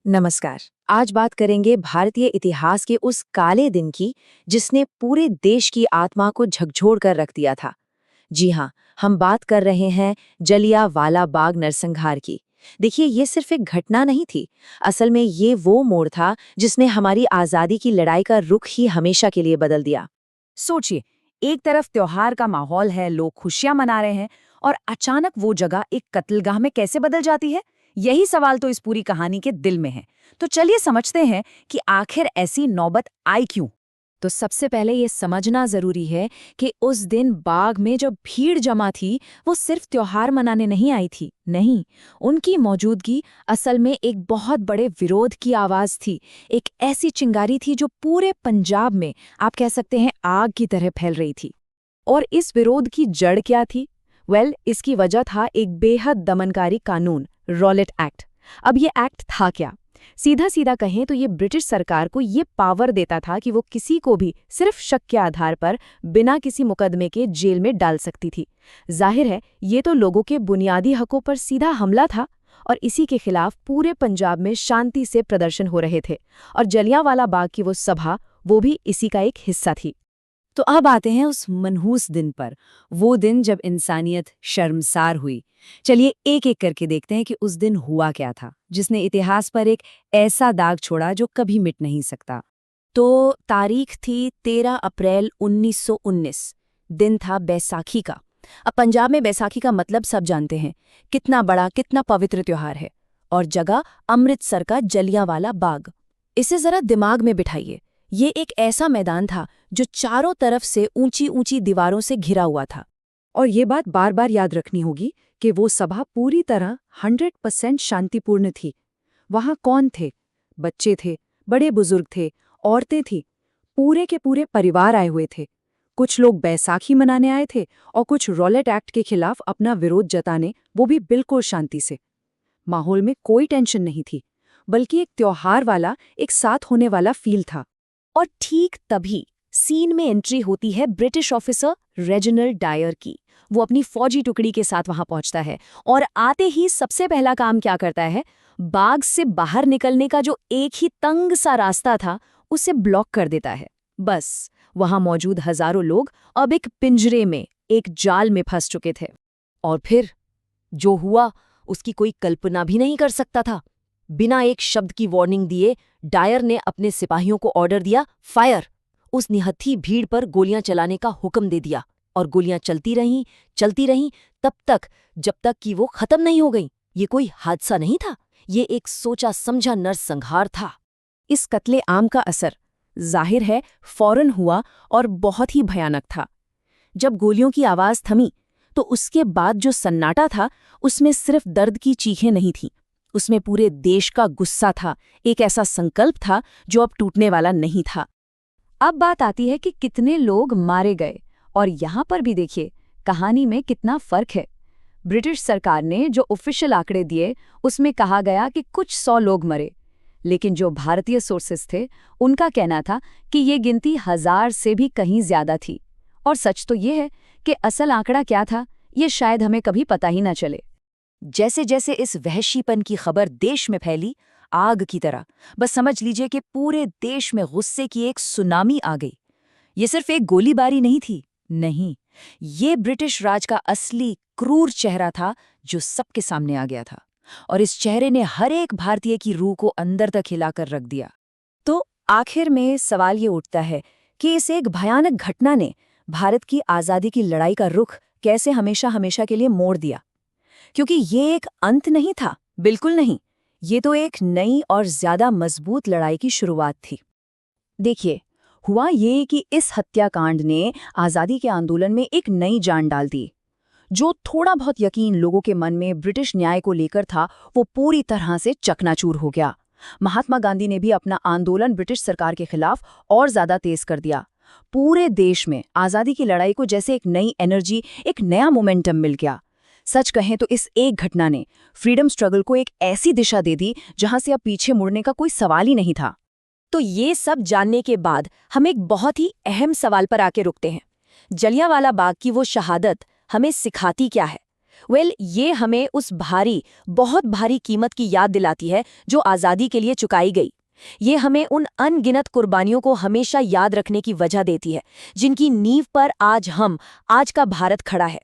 नमस्कार। आज बात करेंगे भारतीय इतिहास के उस काले दिन की जिसने पूरे देश की आत्मा को झकझोर कर रख दिया था। जी हाँ, हम बात कर रहे हैं जलियांवाला बाग नरसंहार की। देखिए, ये सिर्फ एक घटना नहीं थी। असल में ये वो मोड़ था जिसने हमारी आज़ादी की लड़ाई का रुख ही हमेशा के लिए बदल दिया। सोचिए, एक तरफ त्योहार का माहौल है, लोग खुशियां मना रहे हैं, और अचानक वो जगह एक कत्लगाह में कैसे बदल जाती है? यही सवाल तो इस पूरी कहानी के दिल में है। तो चलिए समझते हैं कि आखिर ऐसी नौबत आई क्यों। तो सबसे पहले ये समझना जरूरी है कि उस दिन बाग में जो भीड़ जमा थी वो सिर्फ त्योहार मनाने नहीं आई थी। नहीं, उनकी मौजूदगी असल में एक बहुत बड़े विरोध की आवाज थी। एक ऐसी चिंगारी थी जो पूरे पंजाब में, आप कह सकते हैं, आग की तरह फैल रही थी। और इस विरोध की जड़ क्या थी? इसकी वजह था एक बेहद दमनकारी कानून, रॉलेट एक्ट। अब ये एक्ट था क्या? सीधा सीधा कहें तो ये ब्रिटिश सरकार को ये पावर देता था कि वो किसी को भी सिर्फ शक के आधार पर बिना किसी मुकदमे के जेल में डाल सकती थी। जाहिर है, ये तो लोगों के बुनियादी हकों पर सीधा हमला था, और इसी के खिलाफ पूरे पंजाब में शांति से प्रदर्शन हो रहे थे। और जलियांवाला बाग की वो सभा, वो भी इसी का एक हिस्सा थी। तो अब आते हैं उस मनहूस दिन पर, वो दिन जब इंसानियत शर्मसार हुई। चलिए एक एक करके देखते हैं कि उस दिन हुआ क्या था, जिसने इतिहास पर एक ऐसा दाग छोड़ा जो कभी मिट नहीं सकता। तो तारीख थी 13 अप्रैल 1919। दिन था बैसाखी का। अब पंजाब में बैसाखी का मतलब सब जानते हैं, कितना बड़ा, कितना पवित्र त्योहार है। और जगह अमृतसर का जलियांवाला बाग। इसे जरा दिमाग में बिठाइए। ये एक ऐसा मैदान था जो चारों तरफ से ऊंची ऊंची दीवारों से घिरा हुआ था। और ये बात बार बार याद रखनी होगी कि वो सभा पूरी तरह 100% शांतिपूर्ण थी। वहाँ कौन थे? बच्चे थे, बड़े बुजुर्ग थे, औरतें थी, पूरे के पूरे परिवार आए हुए थे। कुछ लोग बैसाखी मनाने आए थे और कुछ रॉलेट एक्ट के खिलाफ अपना विरोध जताने, वो भी बिल्कुल शांति से। माहौल में कोई टेंशन नहीं थी, बल्कि एक त्योहार वाला, एक साथ होने वाला फील था। और ठीक तभी सीन में एंट्री होती है ब्रिटिश ऑफिसर रेजिनाल्ड डायर की। वो अपनी फौजी टुकड़ी के साथ वहां पहुंचता है, और आते ही सबसे पहला काम क्या करता है? बाग से बाहर निकलने का जो एक ही तंग सा रास्ता था, उसे ब्लॉक कर देता है। बस, वहां मौजूद हजारों लोग अब एक पिंजरे में, एक जाल में फंस चुके थे। और फिर जो हुआ उसकी कोई कल्पना भी नहीं कर सकता था। बिना एक शब्द की वार्निंग दिए डायर ने अपने सिपाहियों को ऑर्डर दिया, फायर। उस निहत्थी भीड़ पर गोलियां चलाने का हुक्म दे दिया, और गोलियां चलती रहीं तब तक जब तक कि वो खत्म नहीं हो गईं। ये कोई हादसा नहीं था, ये एक सोचा समझा नरसंहार था। इस कत्ले आम का असर जाहिर है फौरन हुआ और बहुत ही भयानक था। जब गोलियों की आवाज थमी तो उसके बाद जो सन्नाटा था, उसमें सिर्फ दर्द की चीखें नहीं थीं, उसमें पूरे देश का गुस्सा था। एक ऐसा संकल्प था जो अब टूटने वाला नहीं था। अब बात आती है कि कितने लोग मारे गए, और यहाँ पर भी देखिए कहानी में कितना फर्क है। ब्रिटिश सरकार ने जो ऑफिशियल आंकड़े दिए उसमें कहा गया कि कुछ 100 लोग मरे, लेकिन जो भारतीय सोर्सेस थे उनका कहना था कि ये गिनती 1000 से भी कहीं ज्यादा थी। और सच तो ये है कि असल आंकड़ा क्या था, ये शायद हमें कभी पता ही ना चले। जैसे जैसे इस वहशीपन की खबर देश में फैली, आग की तरह, बस समझ लीजिए कि पूरे देश में गुस्से की एक सुनामी आ गई। ये सिर्फ एक गोलीबारी नहीं थी, नहीं, ये ब्रिटिश राज का असली क्रूर चेहरा था जो सबके सामने आ गया था। और इस चेहरे ने हर एक भारतीय की रूह को अंदर तक हिलाकर रख दिया। तो आखिर में सवाल ये उठता है कि इस एक भयानक घटना ने भारत की आज़ादी की लड़ाई का रुख कैसे हमेशा हमेशा के लिए मोड़ दिया? क्योंकि ये एक अंत नहीं था, बिल्कुल नहीं। ये तो एक नई और ज्यादा मजबूत लड़ाई की शुरुआत थी। देखिए, हुआ ये कि इस हत्याकांड ने आज़ादी के आंदोलन में एक नई जान डाल दी। जो थोड़ा बहुत यकीन लोगों के मन में ब्रिटिश न्याय को लेकर था, वो पूरी तरह से चकनाचूर हो गया। महात्मा गांधी ने भी अपना आंदोलन ब्रिटिश सरकार के खिलाफ और ज्यादा तेज कर दिया। पूरे देश में आज़ादी की लड़ाई को जैसे एक नई एनर्जी, एक नया मोमेंटम मिल गया। सच कहें तो इस एक घटना ने फ्रीडम स्ट्रगल को एक ऐसी दिशा दे दी जहां से अब पीछे मुड़ने का कोई सवाल ही नहीं था। तो ये सब जानने के बाद हम एक बहुत ही अहम सवाल पर आके रुकते हैं। जलियांवाला बाग की वो शहादत हमें सिखाती क्या है? ये हमें उस भारी, बहुत भारी कीमत की याद दिलाती है जो आज़ादी के लिए चुकाई गई। ये हमें उन अनगिनत कुर्बानियों को हमेशा याद रखने की वजह देती है, जिनकी नींव पर आज का भारत खड़ा है।